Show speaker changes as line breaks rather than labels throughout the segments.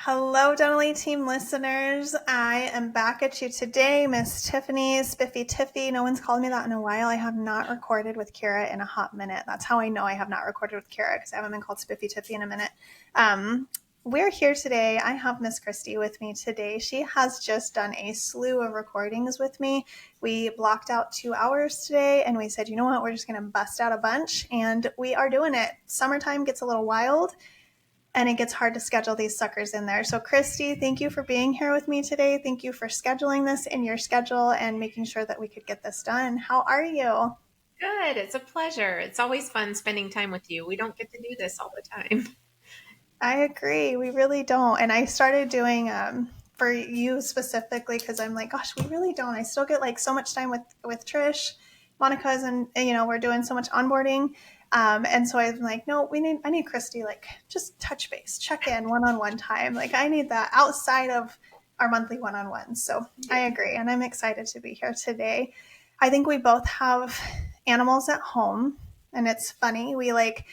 Hello, Donnelly Team listeners. I am back at you today, Miss Tiffany, Spiffy Tiffy. No one's called me that in a while. I have not recorded with Kira in a hot minute. That's how I know I have not recorded with Kira, because I haven't been called Spiffy Tiffy in a minute. We're here today. I have Miss Kristy with me today. She has just done a slew of recordings with me. We blocked out 2 hours today, and we said, you know what, we're just going to bust out a bunch, and we are doing it. Summertime gets a little wild, and it gets hard to schedule these suckers in there. So Kristy, thank you for being here with me today. Thank you for scheduling this in your schedule and making sure that we could get this done. How are you?
Good. It's a pleasure. It's always fun spending time with you. We don't get to do this all the time.
I agree. We really don't. And I started doing for you specifically because I'm like, gosh, we really don't. I still get like so much time with Trish, Monica's, and we're doing so much onboarding. And so I'm like, no, I need Kristy, like just touch base, check in one-on-one time. Like I need that outside of our monthly one-on-ones. So I agree. And I'm excited to be here today. I think we both have animals at home, and it's funny. We like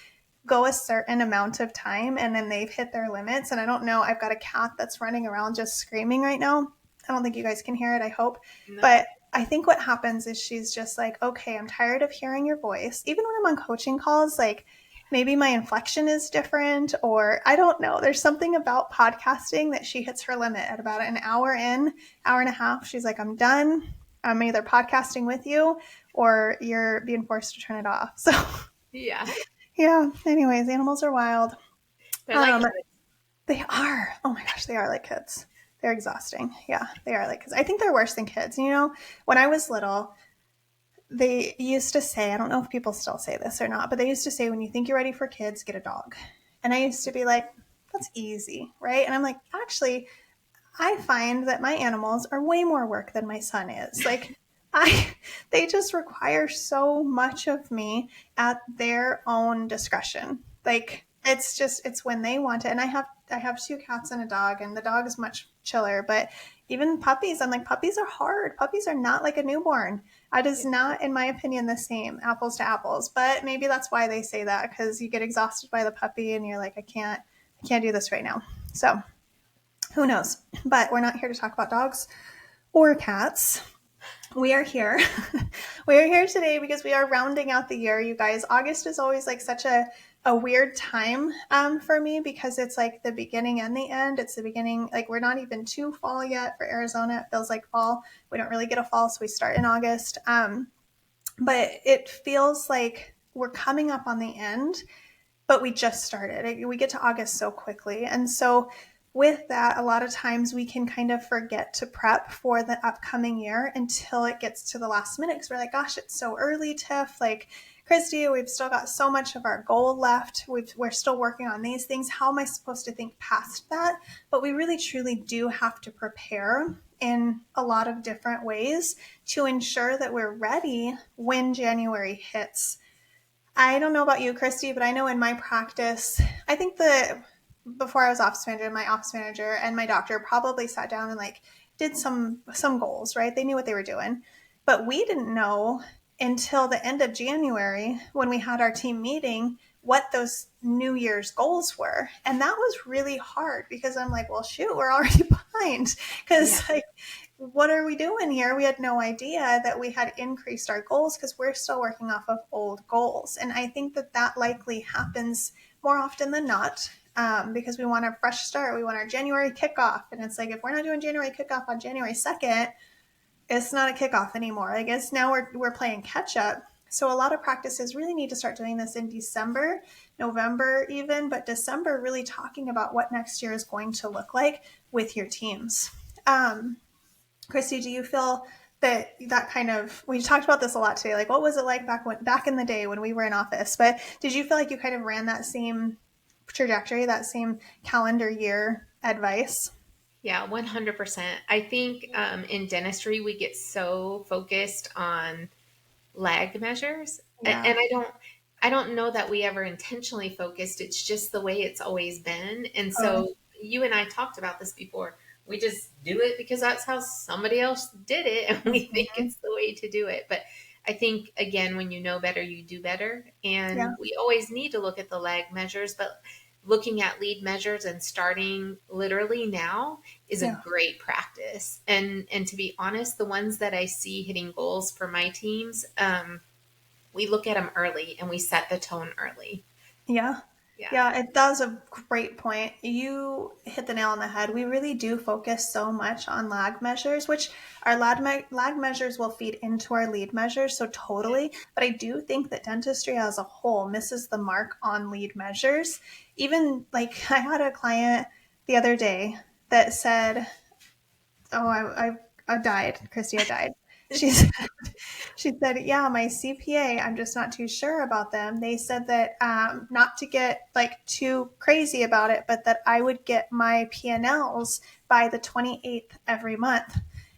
go a certain amount of time and then they've hit their limits. And I don't know, I've got a cat that's running around just screaming right now. I don't think you guys can hear it, I hope.
No.
But I think what happens is she's just like, okay, I'm tired of hearing your voice. Even when I'm on coaching calls, like maybe my inflection is different, or I don't know. There's something about podcasting that she hits her limit at about an hour in, hour and a half. She's like, I'm done. I'm either podcasting with you or you're being forced to turn it off. So
Yeah.
yeah. Anyways, animals are wild.
They're like
Um,
kids.
they are. Oh my gosh, they are like kids. They're exhausting. Yeah, they are like kids. I think they're worse than kids. When I was little, they used to say, I don't know if people still say this or not, but they used to say, when you think you're ready for kids, get a dog. And I used to be like, that's easy, right? And I'm like, actually, I find that my animals are way more work than my son is. Like, I, they just require so much of me at their own discretion. Like, it's when they want it. And I have two cats and a dog, and the dog is much chiller. But even puppies, I'm like, puppies are hard. Puppies are not like a newborn. It is not, in my opinion, the same apples to apples. But maybe that's why they say that, because you get exhausted by the puppy, and you're like, I can't do this right now. So who knows? But we're not here to talk about dogs or cats. We are here. We are here today because we are rounding out the year, you guys. August is always like such a weird time for me, because it's like the beginning and the end. It's the beginning, like we're not even to fall yet for Arizona. It feels like fall. We don't really get a fall, so we start in August. But it feels like we're coming up on the end, but we just started. We get to August so quickly. And so with that, a lot of times we can kind of forget to prep for the upcoming year until it gets to the last minute, because we're like, gosh, it's so early, Tiff. Like, Kristy, we've still got so much of our goal left. We're still working on these things. How am I supposed to think past that? But we really, truly do have to prepare in a lot of different ways to ensure that we're ready when January hits. I don't know about you, Kristy, but I know in my practice, I think before I was office manager, my office manager and my doctor probably sat down and like did some goals, right? They knew what they were doing, but we didn't know until the end of January when we had our team meeting what those New Year's goals were, and that was really hard because I'm like, well, shoot, we're already behind because
Yeah.
like what are we doing here? We had no idea that we had increased our goals because we're still working off of old goals. And I think that likely happens more often than not, because we want a fresh start. We want our January kickoff. And it's like, if we're not doing January kickoff on January 2nd, it's not a kickoff anymore. I guess now we're playing catch up. So a lot of practices really need to start doing this in December, November even, but December, really talking about what next year is going to look like with your teams. Kristy, do you feel that kind of, we talked about this a lot today, like what was it like back in the day when we were in office, but did you feel like you kind of ran that same trajectory, that same calendar year advice?
Yeah, 100%. I think in dentistry, we get so focused on lag measures.
Yeah.
And I don't know that we ever intentionally focused. It's just the way it's always been. And
Oh,
so you and I talked about this before. We just do it because that's how somebody else did it, and we think
mhm.
it's the way to do it. But I think, again, when you know better, you do better.
Yeah.
And we always need to look at the lag measures. But looking at lead measures and starting literally now is a
Yeah.
great practice. And to be honest, the ones that I see hitting goals for my teams, we look at them early and we set the tone early.
Yeah.
Yeah.
Yeah, that was a great point. You hit the nail on the head. We really do focus so much on lag measures, which our lag measures will feed into our lead measures. So totally. But I do think that dentistry as a whole misses the mark on lead measures. Even like I had a client the other day that said, "Oh, I died, Kristy, I died." She said, she said, "Yeah, my CPA, I'm just not too sure about them. They said that not to get like too crazy about it, but that I would get my P&Ls by the 28th every month."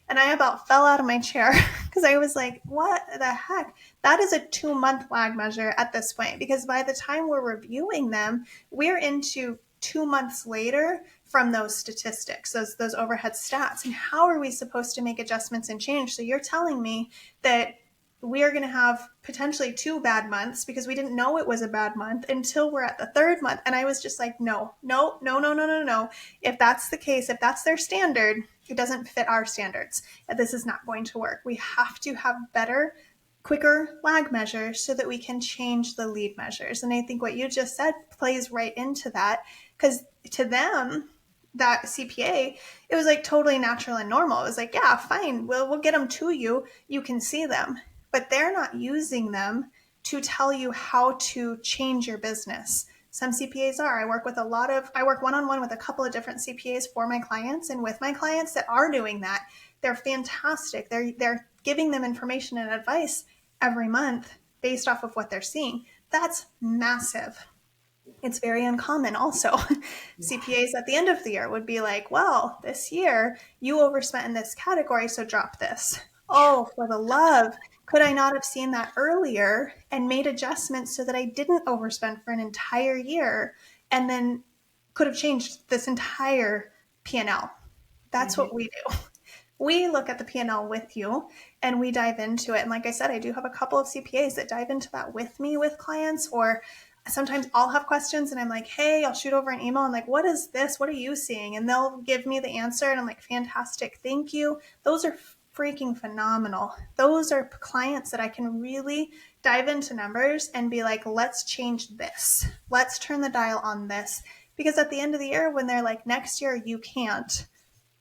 And I about fell out of my chair because I was like, what the heck? That is a 2 month lag measure at this point, because by the time we're reviewing them, we're into 2 months later from those statistics, those overhead stats. And how are we supposed to make adjustments and change? So you're telling me that we are going to have potentially 2 bad months because we didn't know it was a bad month until we're at the third month. And I was just like, no, no, no, no, no, no, no. If that's the case, if that's their standard, it doesn't fit our standards. This is not going to work. We have to have better, quicker lag measures so that we can change the lead measures. And I think what you just said plays right into that, because to them, that CPA, it was like totally natural and normal. It was like, yeah, fine, we'll get them to you. You can see them, but they're not using them to tell you how to change your business. Some CPAs are. I work one-on-one with a couple of different CPAs for my clients and with my clients that are doing that. They're fantastic. They're giving them information and advice every month based off of what they're seeing. That's massive. It's very uncommon also. CPAs at the end of the year would be like, well, this year you overspent in this category, so drop this. Oh, for the love, could I not have seen that earlier and made adjustments so that I didn't overspend for an entire year and then could have changed this entire P&L? That's
Mm-hmm.
what we do. We look at the P&L with you and we dive into it. And like I said, I do have a couple of CPAs that dive into that with me with clients, or sometimes I'll have questions and I'm like, hey, I'll shoot over an email. I'm like, what is this? What are you seeing? And they'll give me the answer and I'm like, fantastic. Thank you. Those are freaking phenomenal. Those are clients that I can really dive into numbers and be like, let's change this. Let's turn the dial on this. Because at the end of the year, when they're like, next year you can't,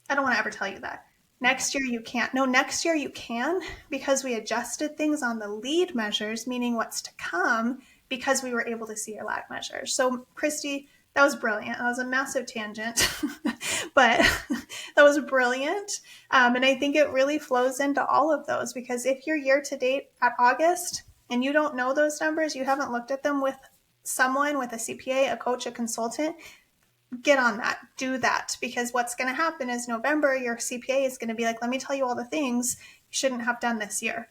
I don't want to ever tell you that. Next year you can't. No, next year you can, because we adjusted things on the lead measures, meaning what's to come, because we were able to see your lag measures. So, Kristy, that was brilliant. That was a massive tangent, but that was brilliant. And I think it really flows into all of those, because if you're year to date at August and you don't know those numbers, you haven't looked at them with someone, with a CPA, a coach, a consultant, get on that, do that, because what's going to happen is November, your CPA is going to be like, let me tell you all the things you shouldn't have done this year.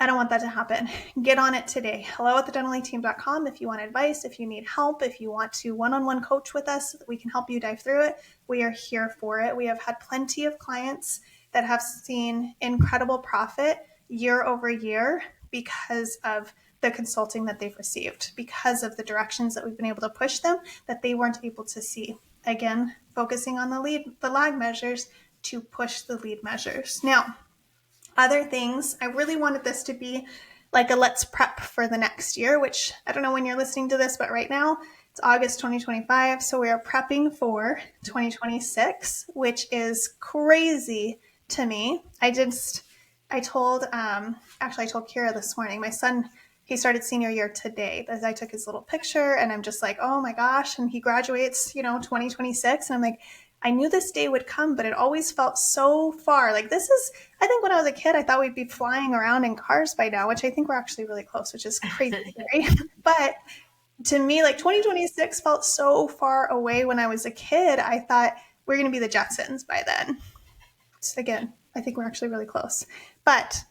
I don't want that to happen. Get on it today. hello@thedentallyteam.com if you want advice, if you need help, if you want to one-on-one coach with us so that we can help you dive through it. We are here for it. We have had plenty of clients that have seen incredible profit year over year because of the consulting that they've received, because of the directions that we've been able to push them that they weren't able to see. Again, focusing on the lag measures to push the lead measures. Now, other things, I really wanted this to be like a let's prep for the next year, which I don't know when you're listening to this, but right now it's August 2025. So we are prepping for 2026, which is crazy to me. I told, actually, I told Kira this morning, my son, he started senior year today, as I took his little picture and I'm just like, oh my gosh. And he graduates, 2026. And I'm like, I knew this day would come, but it always felt so far. Like I think when I was a kid, I thought we'd be flying around in cars by now, which I think we're actually really close, which is crazy scary. But to me, like 2026 felt so far away when I was a kid. I thought we're going to be the Jetsons by then. So again, I think we're actually really close. But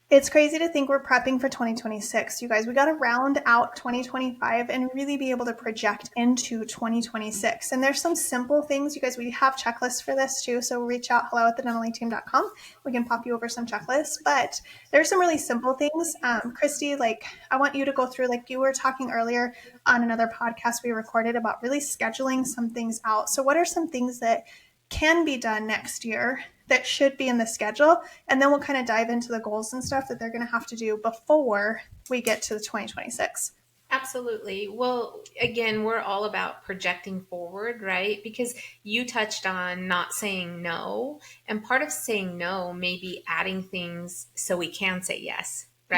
It's crazy to think we're prepping for 2026. You guys, we got to round out 2025 and really be able to project into 2026. And there's some simple things. You guys, we have checklists for this too. So reach out, hello@thedentallyteam.com. We can pop you over some checklists. But there's some really simple things. Kristy, like, I want you to go through, like you were talking earlier on another podcast we recorded about really scheduling some things out. So what are some things that can be done next year that should be in the schedule? And then we'll kind of dive into the goals and stuff that they're going to have to do before we get to the 2026.
Absolutely. Well, again, we're all about projecting forward, right? Because you touched on not saying no. And part of saying no may be adding things so we can say yes,
Yeah.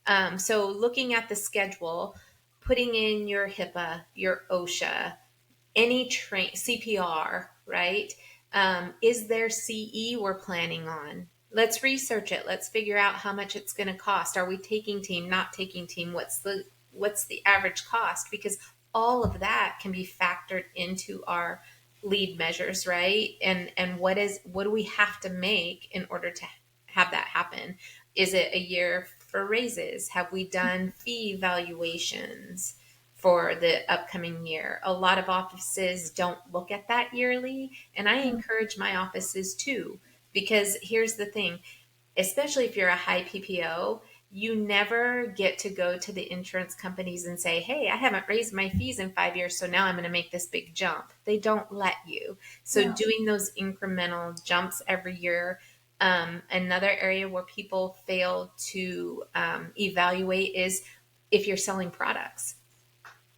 right? So looking at the schedule, putting in your HIPAA, your OSHA, any CPR, right? Is there CE we're planning on? Let's research it. Let's figure out how much it's going to cost. Are we taking team, not taking team? What's the average cost? Because all of that can be factored into our lead measures, right? And what do we have to make in order to have that happen? Is it a year for raises? Have we done fee evaluations for the upcoming year? A lot of offices don't look at that yearly, and I encourage my offices to, because here's the thing, especially if you're a high PPO, you never get to go to the insurance companies and say, hey, I haven't raised my fees in 5 years, so now I'm going to make this big jump. They don't let you. So
Yeah.
doing those incremental jumps every year. Another area where people fail to evaluate is if you're selling products.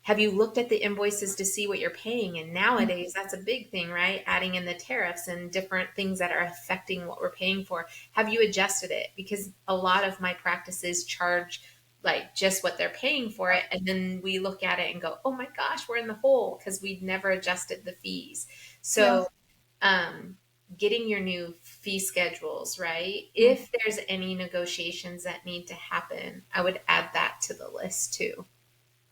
Have you looked at the invoices to see what you're paying? And nowadays, that's a big thing, right? Adding in the tariffs and different things that are affecting what we're paying for. Have you adjusted it? Because a lot of my practices charge like just what they're paying for it. And then we look at it and go, oh my gosh, we're in the hole because we've never adjusted the fees.
Yeah.
So, getting your new fee schedules, right? If there's any negotiations that need to happen, I would add that to the list too.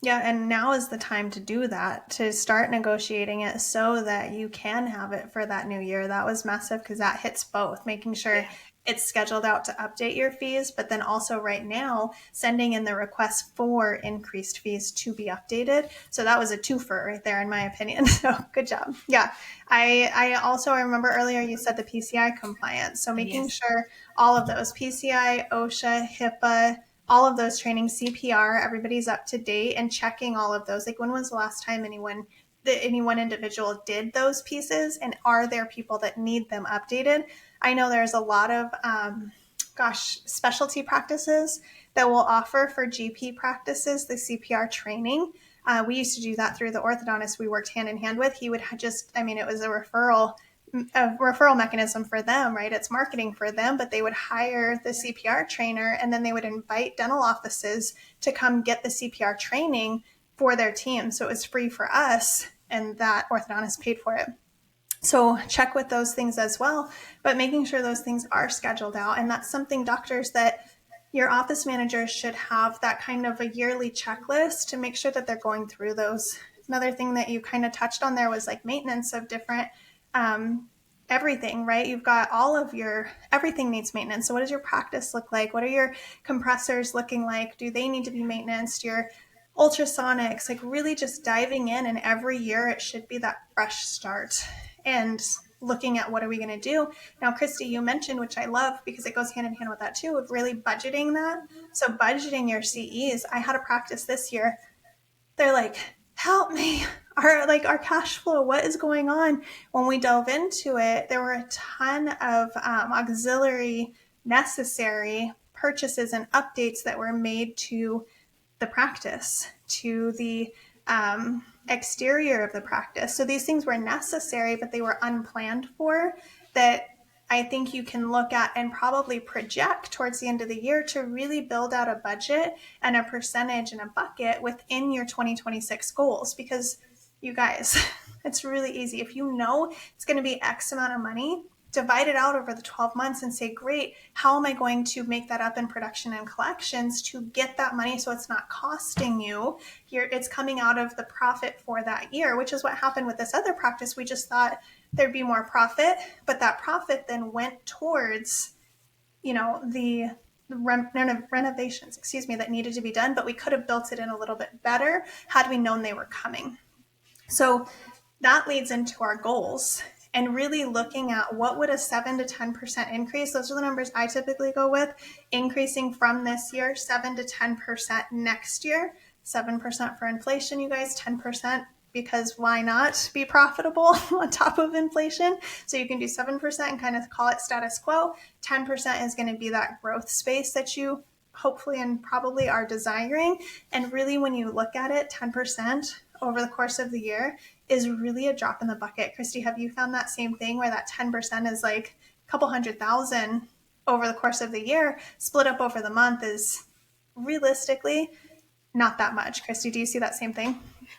Yeah, and now is the time to do that, to start negotiating it so that you can have it for that new year. That was massive because that hits both, making sure
Yeah.
it's scheduled out to update your fees, but then also right now sending in the request for increased fees to be updated. So that was a twofer right there, in my opinion. So good job. Yeah. I also remember earlier you said the PCI compliance. So making
Yes.
sure all of those PCI, OSHA, HIPAA, all of those trainings, CPR, everybody's up to date and checking all of those. Like, when was the last time any one individual did those pieces, and are there people that need them updated? I know there's a lot of specialty practices that will offer for GP practices the CPR training. We used to do that through the orthodontist we worked hand in hand with. He would it was a referral mechanism for them, right? It's marketing for them, but they would hire the CPR trainer and then they would invite dental offices to come get the CPR training for their team. So it was free for us, and that orthodontist paid for it. So check with those things as well, but making sure those things are scheduled out. And that's something doctors that your office managers should have, that kind of a yearly checklist to make sure that they're going through those. Another thing that you kind of touched on there was like maintenance of different everything, right? You've got everything needs maintenance. So what does your practice look like? What are your compressors looking like? Do they need to be maintained? Your ultrasonics, like really just diving in, and every year it should be that fresh start and looking at what are we going to do. Now, Kristy, you mentioned, which I love because it goes hand in hand with that too, of really budgeting that. So budgeting your CEs. I had a practice this year. They're like, help me, our cash flow, what is going on? When we dove into it, there were a ton of auxiliary necessary purchases and updates that were made to the practice, to the exterior of the practice. So these things were necessary, but they were unplanned for, that I think you can look at and probably project towards the end of the year to really build out a budget and a percentage and a bucket within your 2026 goals. Because you guys, it's really easy. If you know it's going to be X amount of money, divide it out over the 12 months and say, great, how am I going to make that up in production and collections to get that money so it's not costing you? It's coming out of the profit for that year, which is what happened with this other practice. We just thought there'd be more profit, but that profit then went towards, the renovations, that needed to be done, but we could have built it in a little bit better had we known they were coming. So that leads into our goals and really looking at what would a 7 to 10% increase. Those are the numbers I typically go with, increasing from this year, 7 to 10% next year, 7% for inflation, you guys, 10% because why not be profitable on top of inflation? So you can do 7% and kind of call it status quo. 10% is going to be that growth space that you hopefully and probably are desiring. And really, when you look at it, 10% over the course of the year is really a drop in the bucket. Kristy, have you found that same thing where that 10% is like a couple $100,000 over the course of the year, split up over the month is realistically not that much? Kristy, do you see that same thing?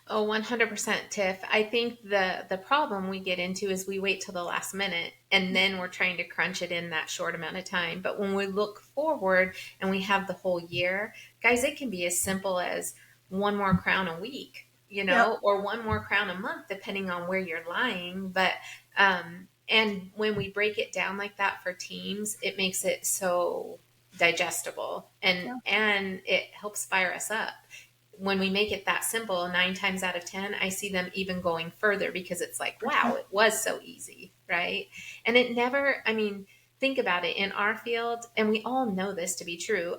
Oh, 100%, Tiff. I think the problem we get into is we wait till the last minute and then we're trying to crunch it in that short amount of time. But when we look forward and we have the whole year, guys, it can be as simple as one more crown a week,
Yep.
or one more crown a month, depending on where you're lying. But, and when we break it down like that for teams, it makes it so digestible and it helps fire us up. When we make it that simple, 9 times out of 10, I see them even going further because it's like, wow, it was so easy, right? And it never, I mean, think about it in our field, and we all know this to be true.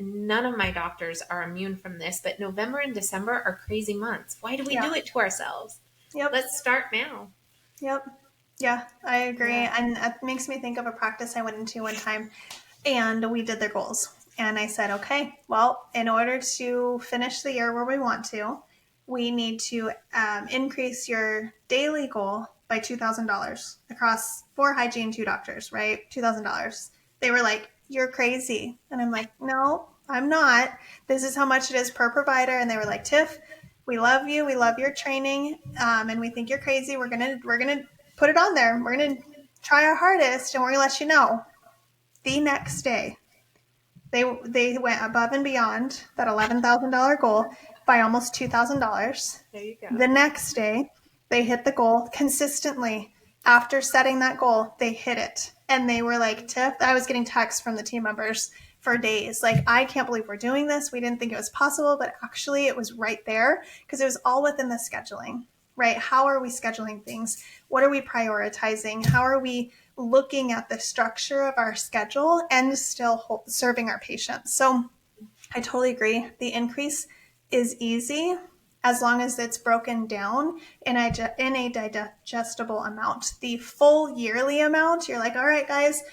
None of my doctors are immune from this, but November and December are crazy months. Why do we do it to ourselves?
Yep.
Let's start now.
Yep. Yeah, I agree.
Yeah.
And that makes me think of a practice I went into one time and we did their goals. And I said, okay, well, in order to finish the year where we want to, we need to increase your daily goal by $2,000 across 4 hygiene, 2 doctors, right? $2,000. They were like, you're crazy. And I'm like, no, I'm not. This is how much it is per provider. And they were like, Tiff, we love you. We love your training. And we think you're crazy. We're going to put it on there. We're going to try our hardest and we're going to let you know. The next day, they went above and beyond that $11,000 goal by almost $2,000.
There you go.
The next day, they hit the goal consistently. After setting that goal, they hit it. And they were like, Tiff, I was getting texts from the team members for days. Like, I can't believe we're doing this. We didn't think it was possible, but actually it was right there because it was all within the scheduling, right? How are we scheduling things? What are we prioritizing? How are we looking at the structure of our schedule and still serving our patients? So I totally agree. The increase is easy as long as it's broken down in a digestible amount. The full yearly amount, you're like, all right, guys,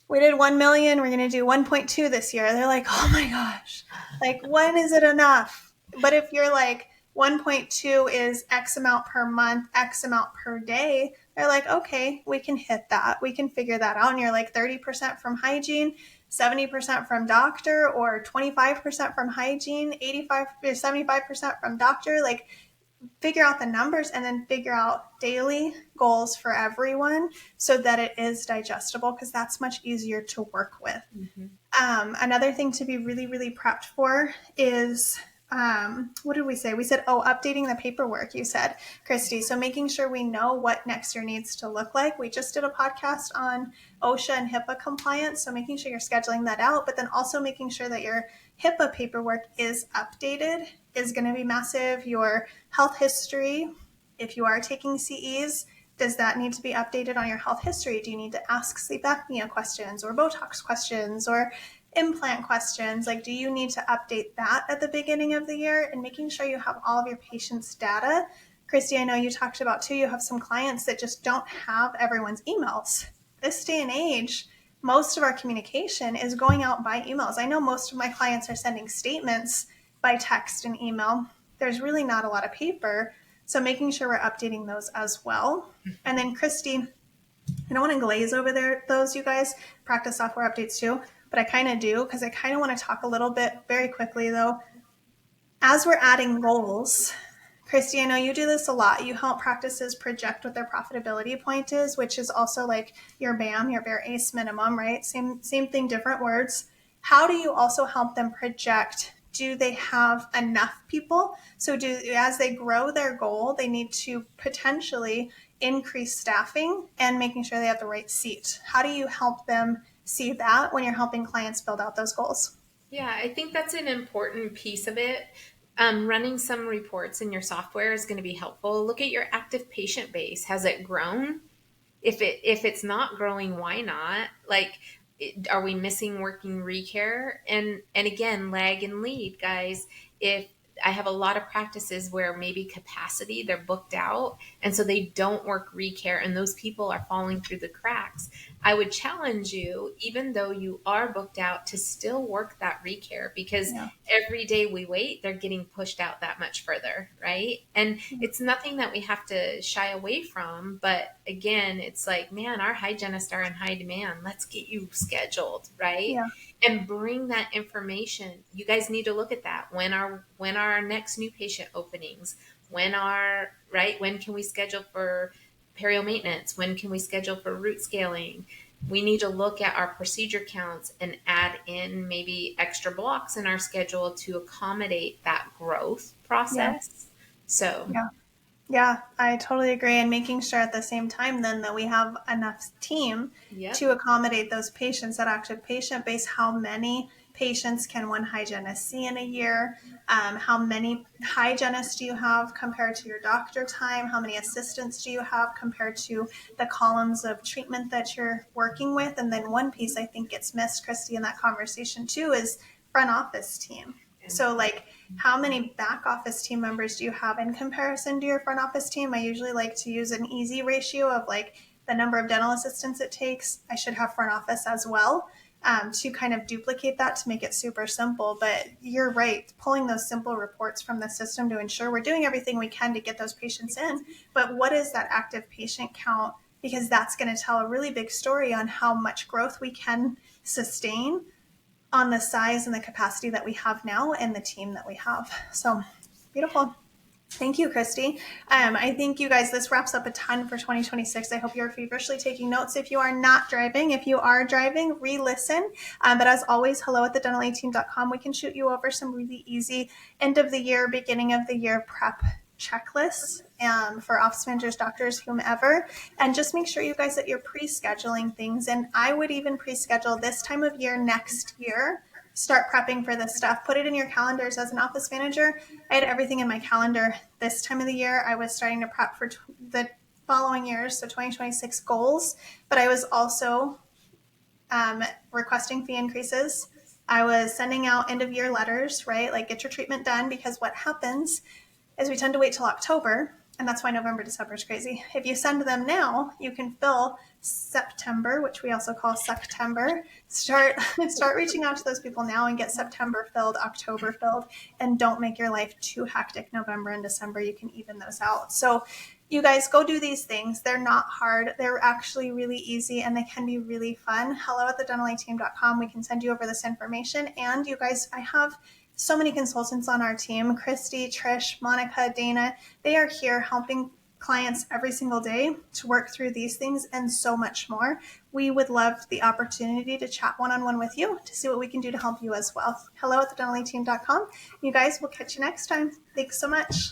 we did 1 million. We're going to do 1.2 this year. They're like, oh my gosh, like, when is it enough? But if you're like, 1.2 is X amount per month, X amount per day, they're like, okay, we can hit that. We can figure that out. And you're like 30% from hygiene, 70% from doctor, or 25% from hygiene, 85 or 75% from doctor. Like, figure out the numbers and then figure out daily goals for everyone so that it is digestible, because that's much easier to work with. Mm-hmm. Another thing to be really, really prepped for is what did we say? We said, updating the paperwork, you said, Kristy. So making sure we know what next year needs to look like. We just did a podcast on OSHA and HIPAA compliance. So making sure you're scheduling that out, but then also making sure that your HIPAA paperwork is updated is going to be massive. Your health history, if you are taking CEs, does that need to be updated on your health history? Do you need to ask sleep apnea questions or Botox questions or implant questions? Like, do you need to update that at the beginning of the year? And making sure you have all of your patients' data. Kristy, I know you talked about too, you have some clients that just don't have everyone's emails. This day and age, most of our communication is going out by emails. I know most of my clients are sending statements by text and email. There's really not a lot of paper. So making sure we're updating those as well. And then Kristy, I don't want to glaze over those, you guys, practice software updates too, but I kind of do, because I kind of want to talk a little bit very quickly though. As we're adding goals, Kristy, I know you do this a lot. You help practices project what their profitability point is, which is also like your BAM, your bare ACE minimum, right? Same thing, different words. How do you also help them project? Do they have enough people? So as they grow their goal, they need to potentially increase staffing and making sure they have the right seat. How do you help them see that when you're helping clients build out those goals.
Yeah, I think that's an important piece of it. Running some reports in your software is going to be helpful. Look at your active patient base. Has it grown? If it's not growing, why not? Like, are we missing working recare? And again, lag and lead, guys. If I have a lot of practices where maybe capacity, they're booked out, and so they don't work recare, and those people are falling through the cracks. I would challenge you, even though you are booked out, to still work that recare, because
Yeah.
every day we wait, they're getting pushed out that much further, right? And it's nothing that we have to shy away from. But again, it's like, man, our hygienists are in high demand. Let's get you scheduled, right?
Yeah.
And bring that information. You guys need to look at that. When are our next new patient openings? When can we schedule for perio maintenance? When can we schedule for root scaling? We need to look at our procedure counts and add in maybe extra blocks in our schedule to accommodate that growth
Yeah.
process. So,
Yeah. Yeah, I totally agree. And making sure at the same time then that we have enough team
yep.
to accommodate those patients, that active patient base. How many patients can one hygienist see in a year? How many hygienists do you have compared to your doctor time? How many assistants do you have compared to the columns of treatment that you're working with? And then one piece I think gets missed, Kristy, in that conversation too, is front office team. So like, how many back office team members do you have in comparison to your front office team? I usually like to use an easy ratio of like the number of dental assistants it takes. I should have front office as well, to kind of duplicate that to make it super simple. But you're right, pulling those simple reports from the system to ensure we're doing everything we can to get those patients in. But what is that active patient count? Because that's going to tell a really big story on how much growth we can sustain on the size and the capacity that we have now and the team that we have. So beautiful. Thank you, Kristy. I think you guys, this wraps up a ton for 2026. I hope you're feverishly taking notes. If you are not driving, if you are driving, re-listen. But as always, hello@thedentalateam.com. We can shoot you over some really easy end of the year, beginning of the year prep checklists for office managers, doctors, whomever. And just make sure you guys that you're pre-scheduling things. And I would even pre-schedule this time of year next year. Start prepping for this stuff. Put it in your calendars. As an office manager, I had everything in my calendar this time of the year. I was starting to prep for the following years, so 2026 goals, but I was also requesting fee increases. I was sending out end of year letters, right? Like, get your treatment done, because what happens is we tend to wait till October, and that's why November, December is crazy. If you send them now, you can fill September, which we also call September. Start reaching out to those people now and get September filled, October filled, and don't make your life too hectic November and December. You can even those out. So you guys go do these things. They're not hard. They're actually really easy, and they can be really fun. hello@thedentalateam.com. We can send you over this information. And you guys, I have so many consultants on our team. Kristy, Trish, Monica, Dana, they are here helping clients every single day to work through these things and so much more. We would love the opportunity to chat one-on-one with you to see what we can do to help you as well. hello@thedentalateam.com. You guys, we'll catch you next time. Thanks so much.